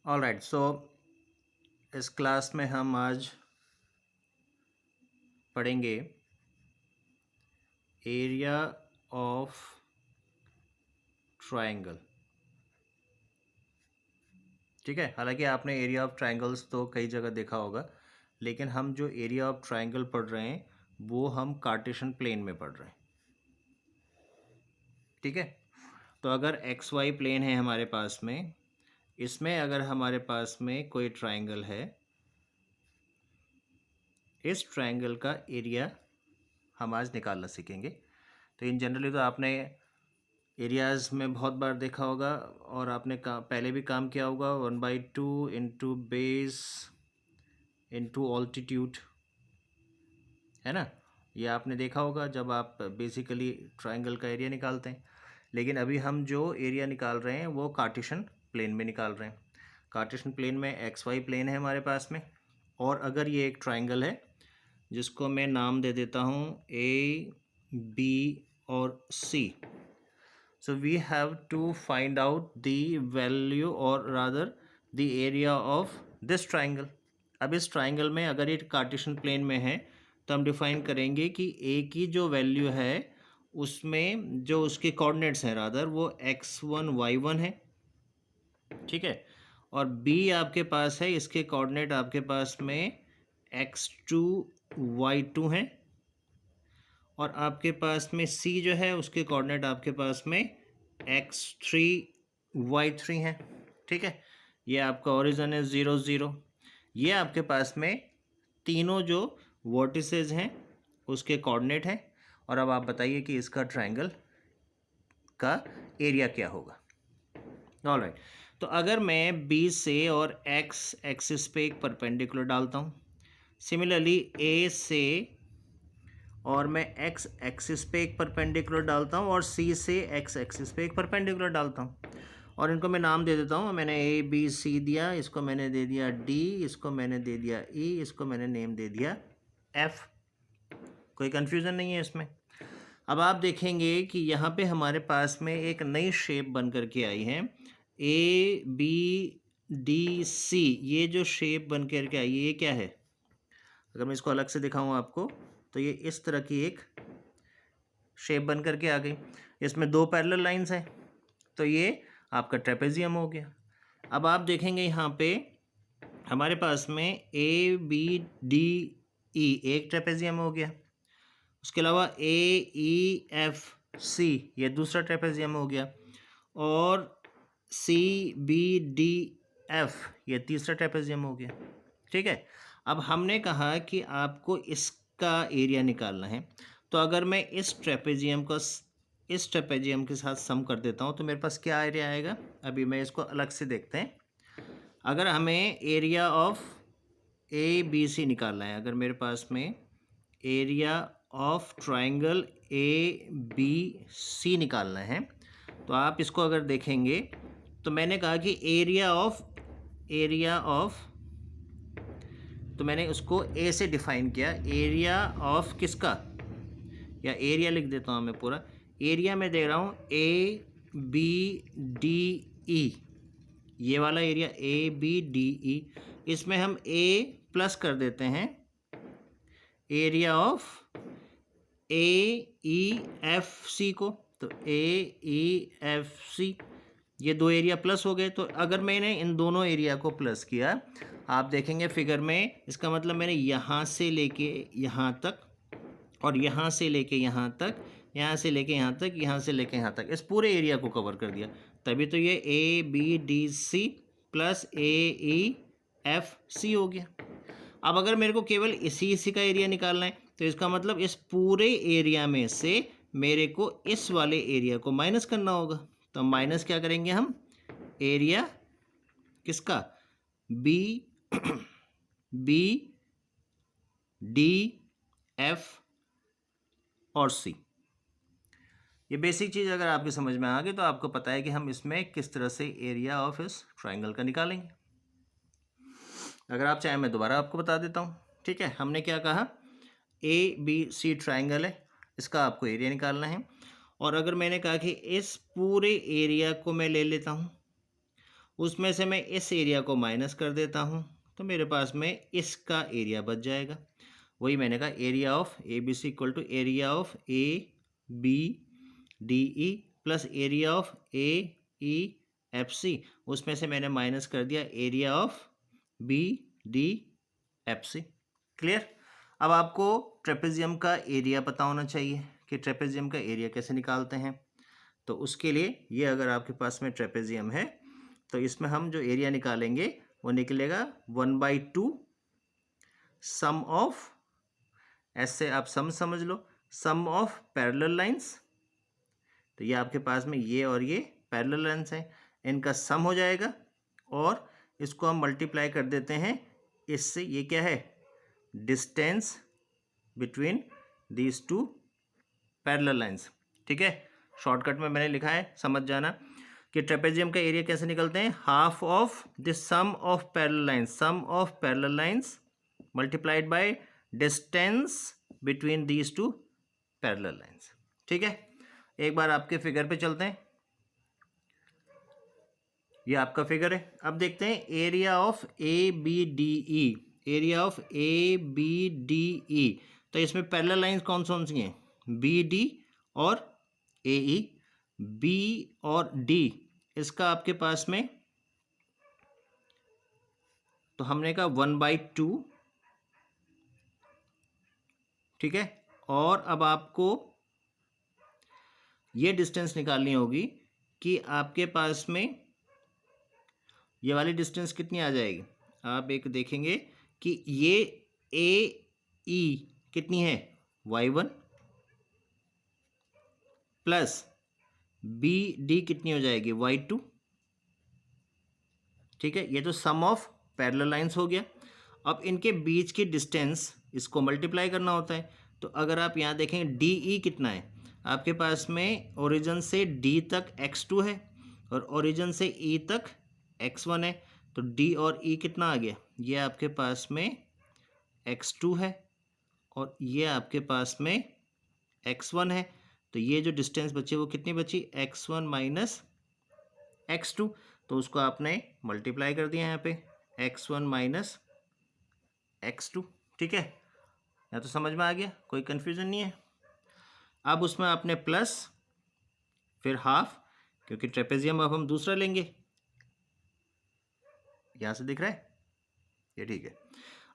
Alright, सो इस class में हम आज पढ़ेंगे एरिया ऑफ ट्रायंगल। ठीक है, हालांकि आपने एरिया ऑफ ट्रायंगल्स तो कई जगह देखा होगा, लेकिन हम जो एरिया ऑफ ट्रायंगल पढ़ रहे हैं वो हम कार्टेशियन प्लेन में पढ़ रहे हैं। ठीक है, तो अगर एक्स वाई प्लेन है हमारे पास में, इसमें अगर हमारे पास में कोई ट्रायंगल है, इस ट्रायंगल का एरिया हम आज निकालना सीखेंगे। तो इन जनरली तो आपने एरियाज़ में बहुत बार देखा होगा और आपने पहले भी काम किया होगा 1/2 इंटू बेस इंटू ऑल्टीट्यूड, है ना। ये आपने देखा होगा जब आप बेसिकली ट्रायंगल का एरिया निकालते हैं। लेकिन अभी हम जो एरिया निकाल रहे हैं वो कार्टेशियन प्लेन में निकाल रहे हैं। कार्टेशियन प्लेन में एक्स वाई प्लेन है हमारे पास में, और अगर ये एक ट्रायंगल है जिसको मैं नाम दे देता हूँ ए बी और सी, so we have to find out the value or rather the area of this triangle। अब इस ट्राइंगल में अगर ये कार्टेशियन प्लेन में है तो हम डिफाइन करेंगे कि ए की जो वैल्यू है उसमें जो उसके कोऑर्डिनेट्स हैं रादर वो x1 y1 है। ठीक है, और बी आपके पास है, इसके कोऑर्डिनेट आपके पास में x2 y2 हैं, और आपके पास में सी जो है उसके कोऑर्डिनेट आपके पास में x3 y3 हैं। ठीक है, ये आपका ओरिजिन है 0 0। ये आपके पास में तीनों जो वर्टिसेस हैं उसके कोऑर्डिनेट हैं। और अब आप बताइए कि इसका ट्रायंगल का एरिया क्या होगा। ऑलराइट, तो अगर मैं बी से और एक्स एक्सिस पे एक परपेंडिकुलर डालता हूँ, सिमिलरली ए से और मैं एक्स एक्सिस पे एक परपेंडिकुलर डालता हूँ और सी से एक्स एक्सिस पे एक परपेंडिकुलर डालता हूँ, और इनको मैं नाम दे देता हूँ। मैंने ए बी सी दिया, इसको मैंने दे दिया डी, इसको मैंने दे दिया ई, इसको मैंने नेम दे दिया एफ। कोई कन्फ्यूज़न नहीं है इसमें। अब आप देखेंगे कि यहाँ पे हमारे पास में एक नई शेप बन कर के आई है, ए बी डी सी। ये जो शेप बन कर के आई है ये क्या है? अगर मैं इसको अलग से दिखाऊँ आपको तो ये इस तरह की एक शेप बन करके आ गई। इसमें दो पैरेलल लाइंस हैं, तो ये आपका ट्रेपेजियम हो गया। अब आप देखेंगे यहाँ पे हमारे पास में ए बी डी ई एक ट्रेपेजियम हो गया, उसके अलावा ए ई एफ सी ये दूसरा ट्रेपेजियम हो गया, और सी बी डी एफ ये तीसरा ट्रेपेजियम हो गया। ठीक है, अब हमने कहा कि आपको इसका एरिया निकालना है, तो अगर मैं इस ट्रेपेजियम के साथ सम कर देता हूँ तो मेरे पास क्या एरिया आएगा। अभी मैं इसको अलग से देखते हैं। अगर हमें area of A B C निकालना है, अगर मेरे पास में area of triangle A B C निकालना है, तो आप इसको अगर देखेंगे तो मैंने कहा कि एरिया ऑफ तो मैंने उसको ए से डिफाइन किया। एरिया ऑफ किसका, या एरिया लिख देता हूँ मैं पूरा। एरिया में दे रहा हूँ ए बी डी ई, ये वाला area A B D E, इसमें हम ए प्लस कर देते हैं area of A E F C को, तो ए ई एफ सी ये दो एरिया प्लस हो गए। तो अगर मैंने इन दोनों एरिया को प्लस किया, आप देखेंगे फिगर में, इसका मतलब मैंने यहाँ से लेके यहाँ तक और यहाँ से लेके यहाँ तक, यहाँ से लेके यहाँ तक, यहाँ से लेके यहाँ तक, इस पूरे एरिया को कवर कर दिया। तभी तो ये A B D C plus A E F C हो गया। अब अगर मेरे को केवल इसी का एरिया निकालना है तो इसका मतलब इस पूरे एरिया में से मेरे को इस वाले एरिया को माइनस करना होगा। तो माइनस क्या करेंगे हम, एरिया किसका, बी बी डी एफ और सी। ये बेसिक चीज़ अगर आपकी समझ में आ गई तो आपको पता है कि हम इसमें किस तरह से एरिया ऑफ इस ट्राइंगल का निकालेंगे। अगर आप चाहें मैं दोबारा आपको बता देता हूँ। ठीक है, हमने क्या कहा, ए बी सी ट्राइंगल है, इसका आपको एरिया निकालना है। और अगर मैंने कहा कि इस पूरे एरिया को मैं ले लेता हूँ, उसमें से मैं इस एरिया को माइनस कर देता हूँ, तो मेरे पास में इसका एरिया बच जाएगा। वही मैंने कहा area of A B C equal to area of A B D E plus area of A E F C, उसमें से मैंने माइनस कर दिया area of B D F C. Clear. अब आपको ट्रेपेजियम का एरिया पता होना चाहिए कि ट्रेपेजियम का एरिया कैसे निकालते हैं। तो उसके लिए ये अगर आपके पास में ट्रेपेजियम है तो इसमें हम जो एरिया निकालेंगे वो निकलेगा 1/2 सम ऑफ, ऐसे आप सम समझ लो, सम ऑफ पैरेलल लाइंस। तो ये आपके पास में ये और ये पैरेलल लाइंस हैं, इनका सम हो जाएगा और इसको हम मल्टीप्लाई कर देते हैं इससे। ये क्या है, distance between these two parallel lines. ठीक है, शॉर्टकट में मैंने लिखा है, समझ जाना कि ट्रेपेजियम का एरिया कैसे निकलते हैं, half of the sum of parallel lines, sum of parallel lines multiplied by distance between these two parallel lines. ठीक है, एक बार आपके फिगर पे चलते हैं। ये आपका फिगर है। अब देखते हैं area of A B D E, area of A B D E. तो इसमें पैरेलल लाइंस कौन कौन सी हैं, बी डी और ए ई। बी और डी इसका आपके पास में, तो हमने कहा 1/2। ठीक है, और अब आपको ये डिस्टेंस निकालनी होगी कि आपके पास में ये वाली डिस्टेंस कितनी आ जाएगी। आप एक देखेंगे कि ये ए ई कितनी है, y1 प्लस बी डी कितनी हो जाएगी, y2। ठीक है, ये तो सम ऑफ पैरेलल लाइंस हो गया। अब इनके बीच की डिस्टेंस इसको मल्टीप्लाई करना होता है। तो अगर आप यहाँ देखें डी ई कितना है, आपके पास में ओरिजिन से डी तक x2 है और ओरिजिन से ई तक x1 है। तो डी और ई कितना आ गया, ये आपके पास में x2 है और ये आपके पास में x1 है। तो ये जो डिस्टेंस बची वो कितनी बची, x1 माइनस x2। तो उसको आपने मल्टीप्लाई कर दिया यहाँ पे, x1 माइनस x2। ठीक है, यहाँ तो समझ में आ गया, कोई कन्फ्यूज़न नहीं है। अब उसमें आपने प्लस फिर हाफ, क्योंकि ट्रेपेजियम अब हम दूसरा लेंगे, यहाँ से दिख रहा है ये, ठीक है।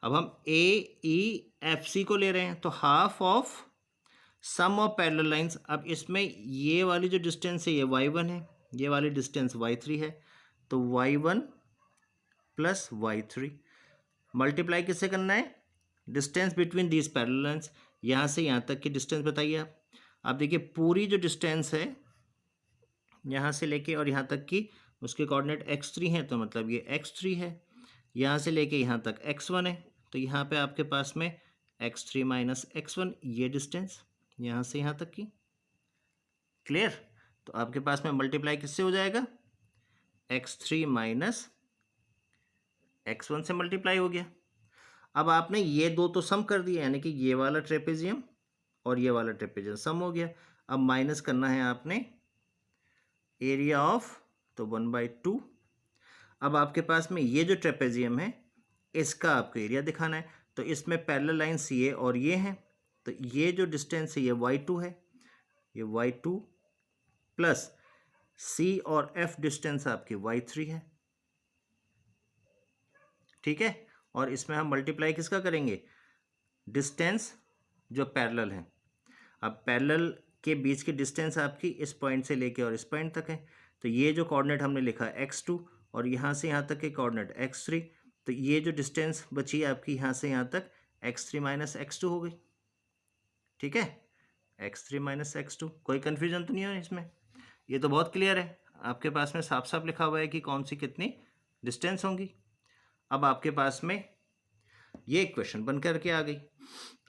अब हम ए ई एफ सी को ले रहे हैं, तो half of sum of parallel lines. अब इसमें ये वाली जो डिस्टेंस है ये y1 है, ये वाली डिस्टेंस y3 है। तो y1 प्लस y3 मल्टीप्लाई किससे करना है, distance between these parallel lines. यहाँ से यहाँ तक की डिस्टेंस बताइए आप देखिए पूरी जो डिस्टेंस है यहाँ से लेके और यहाँ तक की, उसके कोऑर्डिनेट x3 हैं, तो मतलब ये x3 है। यहाँ से लेके यहाँ तक x1 है, तो यहाँ पे आपके पास में x3 माइनस x1, ये डिस्टेंस यहाँ से यहाँ तक की। क्लियर। तो आपके पास में मल्टीप्लाई किससे हो जाएगा, x3 माइनस x1 से मल्टीप्लाई हो गया। अब आपने ये दो तो सम कर दिया, यानी कि ये वाला ट्रेपेजियम और ये वाला ट्रेपेजियम सम हो गया। अब माइनस करना है आपने एरिया ऑफ, तो 1/2। अब आपके पास में ये जो ट्रेपेजियम है इसका आपको एरिया दिखाना है। तो इसमें पैरेलल लाइंस ये और ये हैं, तो ये जो डिस्टेंस है ये y2 है, ये y2 प्लस C और F डिस्टेंस आपकी y3 है। ठीक है, और इसमें हम मल्टीप्लाई किसका करेंगे, डिस्टेंस जो पैरेलल है। अब पैरेलल के बीच की डिस्टेंस आपकी इस पॉइंट से लेके और इस पॉइंट तक है। तो ये जो कोऑर्डिनेट हमने लिखा x2 और यहाँ से यहाँ तक के कोऑर्डिनेट x3, तो ये जो डिस्टेंस बची आपकी यहाँ से यहाँ तक x3 माइनस x2 हो गई। ठीक है, x3 माइनस x2, कोई कन्फ्यूजन तो नहीं है इसमें, ये तो बहुत क्लियर है, आपके पास में साफ साफ लिखा हुआ है कि कौन सी कितनी डिस्टेंस होंगी। अब आपके पास में ये इक्वेशन बन करके आ गई।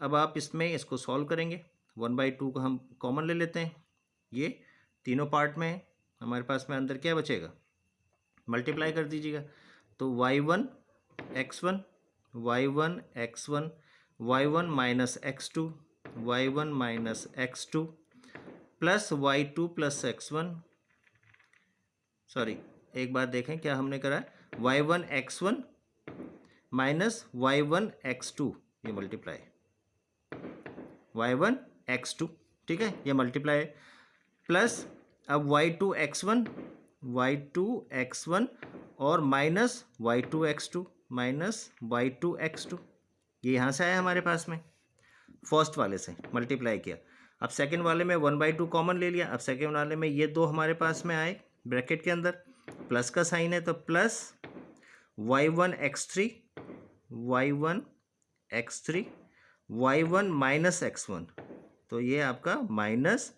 अब आप इसमें इसको सॉल्व करेंगे, 1/2 को हम कॉमन ले लेते हैं, ये तीनों पार्ट में है, हमारे पास में अंदर क्या बचेगा, मल्टीप्लाई कर दीजिएगा। तो y1 x1 y1 x1 y1 minus x2 y1 minus x2 plus y2 plus x1, sorry एक बार देखें क्या हमने करा है, y1 x1 minus y1 x2, ये मल्टीप्लाई y1 x2, ठीक है, ये मल्टीप्लाई प्लस अब y2 x1 और माइनस y2 x2 ये यहाँ से आया हमारे पास में, फर्स्ट वाले से मल्टीप्लाई किया। अब सेकंड वाले में 1/2 कॉमन ले लिया। अब सेकंड वाले में ये दो हमारे पास में आए ब्रैकेट के अंदर, प्लस का साइन है तो plus y1 x3 y1 minus x1, तो ये आपका माइनस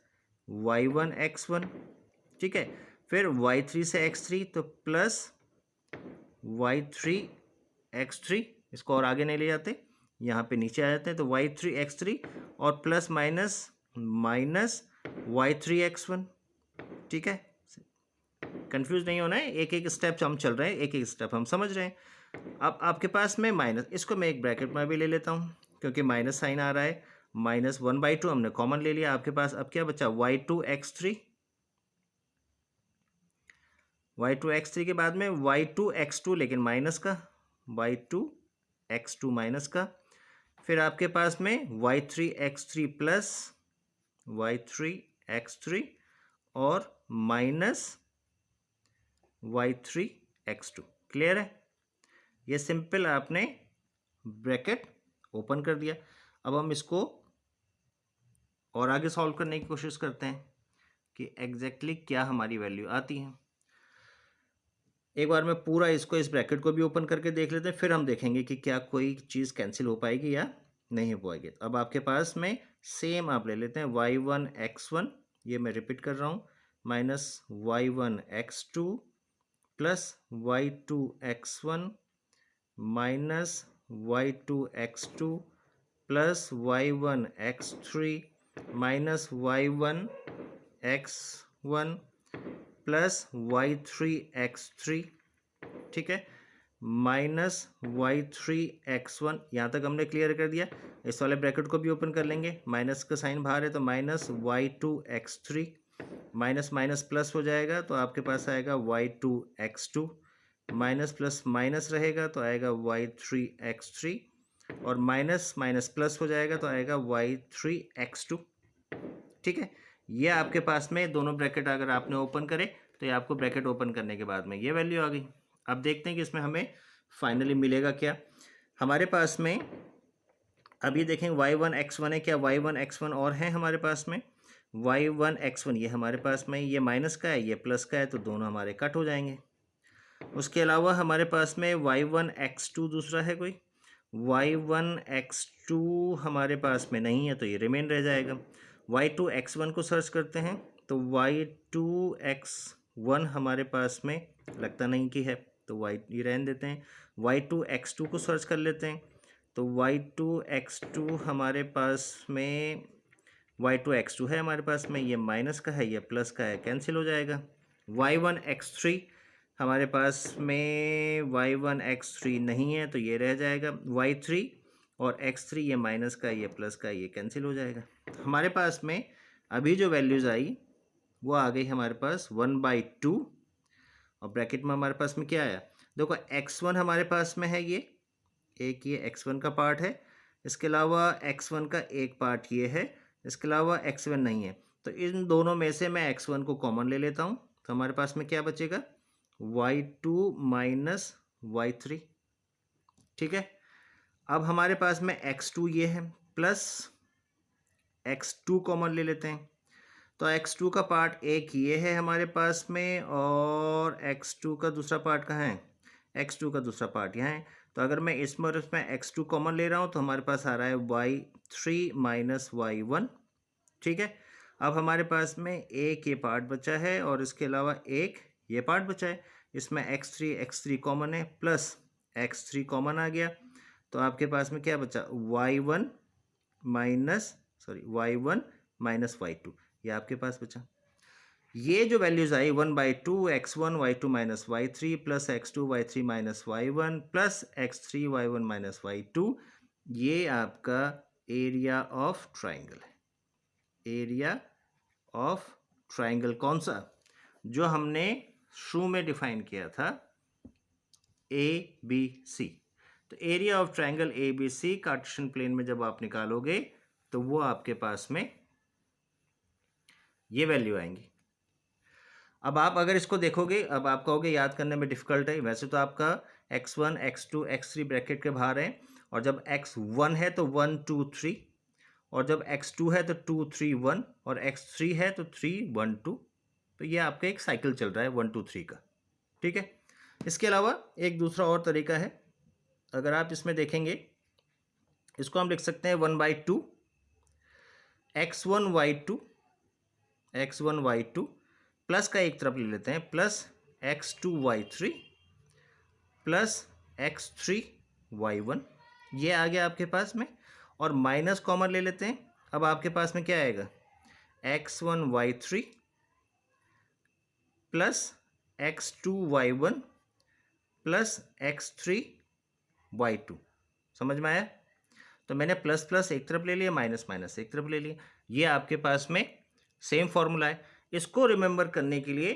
y1 x1, ठीक है। फिर y3 से x3 तो प्लस y3 x3, इसको और आगे नहीं ले जाते, यहाँ पे नीचे आ जाते हैं, तो y3 x3 और प्लस माइनस y3 x1, ठीक है। कंफ्यूज नहीं होना है, एक एक स्टेप हम चल रहे हैं, एक एक स्टेप हम समझ रहे हैं। अब आपके पास में माइनस, इसको मैं एक ब्रैकेट में भी ले लेता हूँ क्योंकि माइनस साइन आ रहा है, माइनस 1/2 हमने कॉमन ले लिया। आपके पास अब क्या बचा, y2 x3 के बाद में y2 x2, लेकिन माइनस का, y2 x2 माइनस का, फिर आपके पास में y3 x3 plus y3 x3 और माइनस y3 x2। क्लियर है, ये सिंपल आपने ब्रैकेट ओपन कर दिया। अब हम इसको और आगे सॉल्व करने की कोशिश करते हैं कि एग्जैक्टली क्या हमारी वैल्यू आती है। एक बार मैं पूरा इसको, इस ब्रैकेट को भी ओपन करके देख लेते हैं, फिर हम देखेंगे कि क्या कोई चीज़ कैंसिल हो पाएगी या नहीं हो पाएगी। अब आपके पास में सेम आप ले लेते हैं y1 x1, ये मैं रिपीट कर रहा हूँ, minus y1 x2 plus y2 x1 minus y2 x2 plus y1 x3 minus y1 x1 plus y3 x3, ठीक है, माइनस y3 x1। यहाँ तक हमने क्लियर कर दिया। इस वाले ब्रैकेट को भी ओपन कर लेंगे, माइनस का साइन बाहर है तो minus y2 x3, minus minus plus हो जाएगा तो आपके पास आएगा y2 x2, minus plus minus रहेगा तो आएगा y3 x3, और माइनस माइनस प्लस हो जाएगा तो आएगा y3 x2, ठीक है। ये आपके पास में दोनों ब्रैकेट अगर आपने ओपन करे तो ये आपको ब्रैकेट ओपन करने के बाद में ये वैल्यू आ गई। अब देखते हैं कि इसमें हमें फाइनली मिलेगा क्या। हमारे पास में अभी देखें y1 x1 है, क्या y1 x1 और है हमारे पास में, y1 x1 ये हमारे पास में, ये माइनस का है ये प्लस का है, तो दोनों हमारे कट हो जाएंगे। उसके अलावा हमारे पास में y1 x2 दूसरा है कोई, y1 x2 हमारे पास में नहीं है तो ये रिमेन रह जाएगा। y2 x1 को सर्च करते हैं तो y2 x1 हमारे पास में लगता नहीं कि है, तो ये रहने देते हैं। y2 x2 को सर्च कर लेते हैं तो y2 x2 हमारे पास में, y2 x2 है हमारे पास में, ये माइनस का है ये प्लस का है, कैंसिल हो जाएगा। y1 x3 हमारे पास में, y1 x3 नहीं है तो ये रह जाएगा, y3 और x3 ये माइनस का ये प्लस का, ये कैंसिल हो जाएगा। हमारे पास में अभी जो वैल्यूज़ आई वो आ गई हमारे पास 1/2, और ब्रैकेट में हमारे पास में क्या आया, देखो x1 हमारे पास में है, ये एक ये x1 का पार्ट है, इसके अलावा x1 का एक पार्ट ये है, इसके अलावा x1 नहीं है, तो इन दोनों में से मैं x1 को कॉमन ले लेता हूँ, तो हमारे पास में क्या बचेगा, y2 माइनस y3, ठीक है। अब हमारे पास में x2 ये है, प्लस x2 कॉमन ले लेते हैं, तो x2 का पार्ट एक ये है हमारे पास में, और x2 का दूसरा पार्ट कहाँ है, x2 का दूसरा पार्ट यहाँ है। तो अगर मैं इसमें और इसमें x2 कॉमन ले रहा हूँ तो हमारे पास आ रहा है y3 माइनस y1, ठीक है। अब हमारे पास में एक ये पार्ट बचा है और इसके अलावा एक ये पार्ट बचा है, इसमें x3 कॉमन है, प्लस x3 कॉमन आ गया, तो आपके पास में क्या बचा, y1 माइनस y2, ये आपके पास बचा। ये जो वैल्यूज़ आई 1/2 x1 y2 minus y3 plus x2 y3 minus y1 plus x3 y1 minus y2, ये आपका एरिया ऑफ ट्राइंगल है। एरिया ऑफ ट्राइंगल कौन सा, जो हमने शुरू में डिफाइन किया था ABC। तो area of triangle ABC Cartesian plane में जब आप निकालोगे तो वो आपके पास में ये वैल्यू आएंगी। अब आप अगर इसको देखोगे, अब आप कहोगे याद करने में डिफिकल्ट है, वैसे तो आपका x1 x2 x3 ब्रैकेट के बाहर है, और जब x1 है तो 1 2 3, और जब x2 है तो 2 3 1, और x3 है तो 3 1 2। तो ये आपका एक साइकिल चल रहा है 1 2 3 का, ठीक है। इसके अलावा एक दूसरा और तरीका है, अगर आप इसमें देखेंगे, इसको हम लिख सकते हैं 1/2 x1 y2 प्लस का एक तरफ ले लेते हैं, plus x2 y3 plus x3 y1, ये आ गया आपके पास में, और माइनस कॉमन ले लेते हैं। अब आपके पास में क्या आएगा, x1 y3 plus x2 y1 plus x3 y2। समझ में आया? तो मैंने प्लस प्लस एक तरफ ले लिया, माइनस माइनस एक तरफ ले लिया। ये आपके पास में सेम फॉर्मूला है। इसको रिमेंबर करने के लिए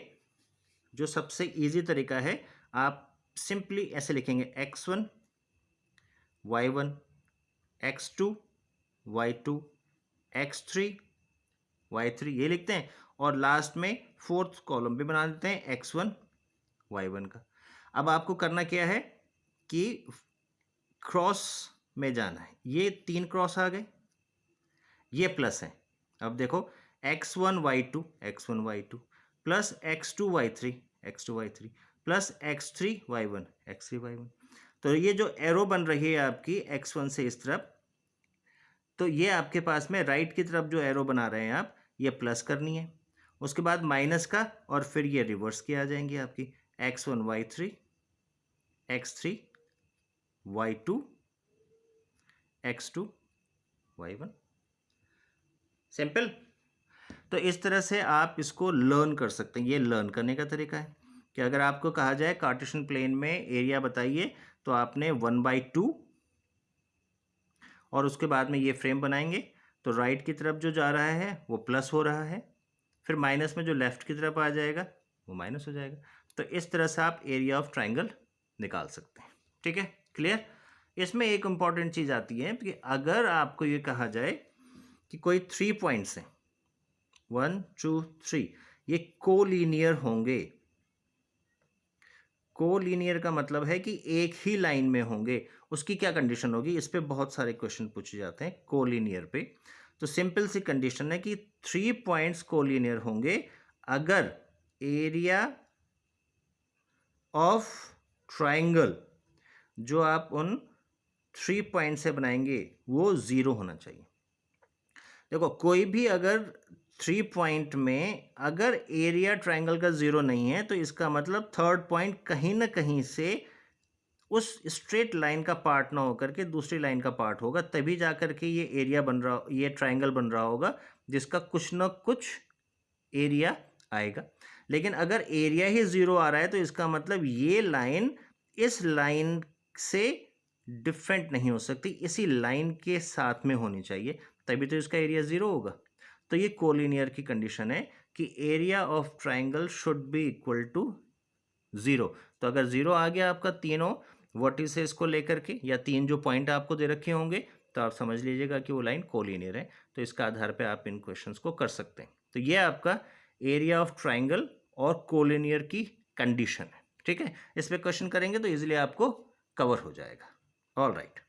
जो सबसे इजी तरीका है, आप सिंपली ऐसे लिखेंगे x1 y1 x2 y2 x3 y3, ये लिखते हैं, और लास्ट में फोर्थ कॉलम भी बना देते हैं x1 y1 का। अब आपको करना क्या है कि क्रॉस में जाना है। ये 3 क्रॉस आ गए, ये प्लस है। अब देखो x1 y2 plus x2 y3 plus x3 y1। तो ये जो एरो बन रही है आपकी x1 से इस तरफ, तो ये आपके पास में राइट की तरफ जो एरो बना रहे हैं आप, ये प्लस करनी है, उसके बाद माइनस का, और फिर ये रिवर्स की आ जाएंगी आपकी x1 y3 x3 y2 x2 y1। Simple. तो इस तरह से आप इसको लर्न कर सकते हैं। ये लर्न करने का तरीका है कि अगर आपको कहा जाए कार्टेशियन प्लेन में एरिया बताइए, तो आपने 1/2 और उसके बाद में ये फ्रेम बनाएंगे, तो राइट की तरफ जो जा रहा है वो प्लस हो रहा है, फिर माइनस में जो लेफ्ट की तरफ आ जाएगा वो माइनस हो जाएगा। तो इस तरह से आप एरिया ऑफ ट्राइंगल निकाल सकते हैं, ठीक है, क्लियर। इसमें एक इंपॉर्टेंट चीज़ आती है कि अगर आपको ये कहा जाए कि कोई 3 पॉइंट्स हैं 1 2 3, ये कोलिनियर होंगे। कोलिनियर का मतलब है कि एक ही लाइन में होंगे, उसकी क्या कंडीशन होगी। इस पे बहुत सारे क्वेश्चन पूछे जाते हैं कोलिनियर पे। तो सिंपल सी कंडीशन है कि 3 पॉइंट्स कोलिनियर होंगे अगर एरिया ऑफ ट्राइंगल जो आप उन 3 पॉइंट से बनाएंगे वो 0 होना चाहिए। देखो कोई भी अगर 3 पॉइंट में अगर एरिया ट्राइंगल का 0 नहीं है, तो इसका मतलब थर्ड पॉइंट कहीं ना कहीं से उस स्ट्रेट लाइन का पार्ट ना होकर के दूसरी लाइन का पार्ट होगा, तभी जाकर के ये एरिया बन रहा, ये ट्राइंगल बन रहा होगा जिसका कुछ ना कुछ एरिया आएगा। लेकिन अगर एरिया ही 0 आ रहा है, तो इसका मतलब ये लाइन इस लाइन से डिफरेंट नहीं हो सकती, इसी लाइन के साथ में होनी चाहिए, तभी तो इसका एरिया 0 होगा। तो ये कोलिनियर की कंडीशन है कि area of triangle should be equal to 0। तो अगर 0 आ गया आपका तीनों वर्टिसेस को लेकर के, या 3 जो पॉइंट आपको दे रखे होंगे, तो आप समझ लीजिएगा कि वो लाइन कोलिनियर है। तो इसका आधार पे आप इन क्वेश्चंस को कर सकते हैं। तो ये आपका एरिया ऑफ ट्राइंगल और कोलिनियर की कंडीशन है, ठीक है। इस पे क्वेश्चन करेंगे तो इजीली आपको कवर हो जाएगा। All right.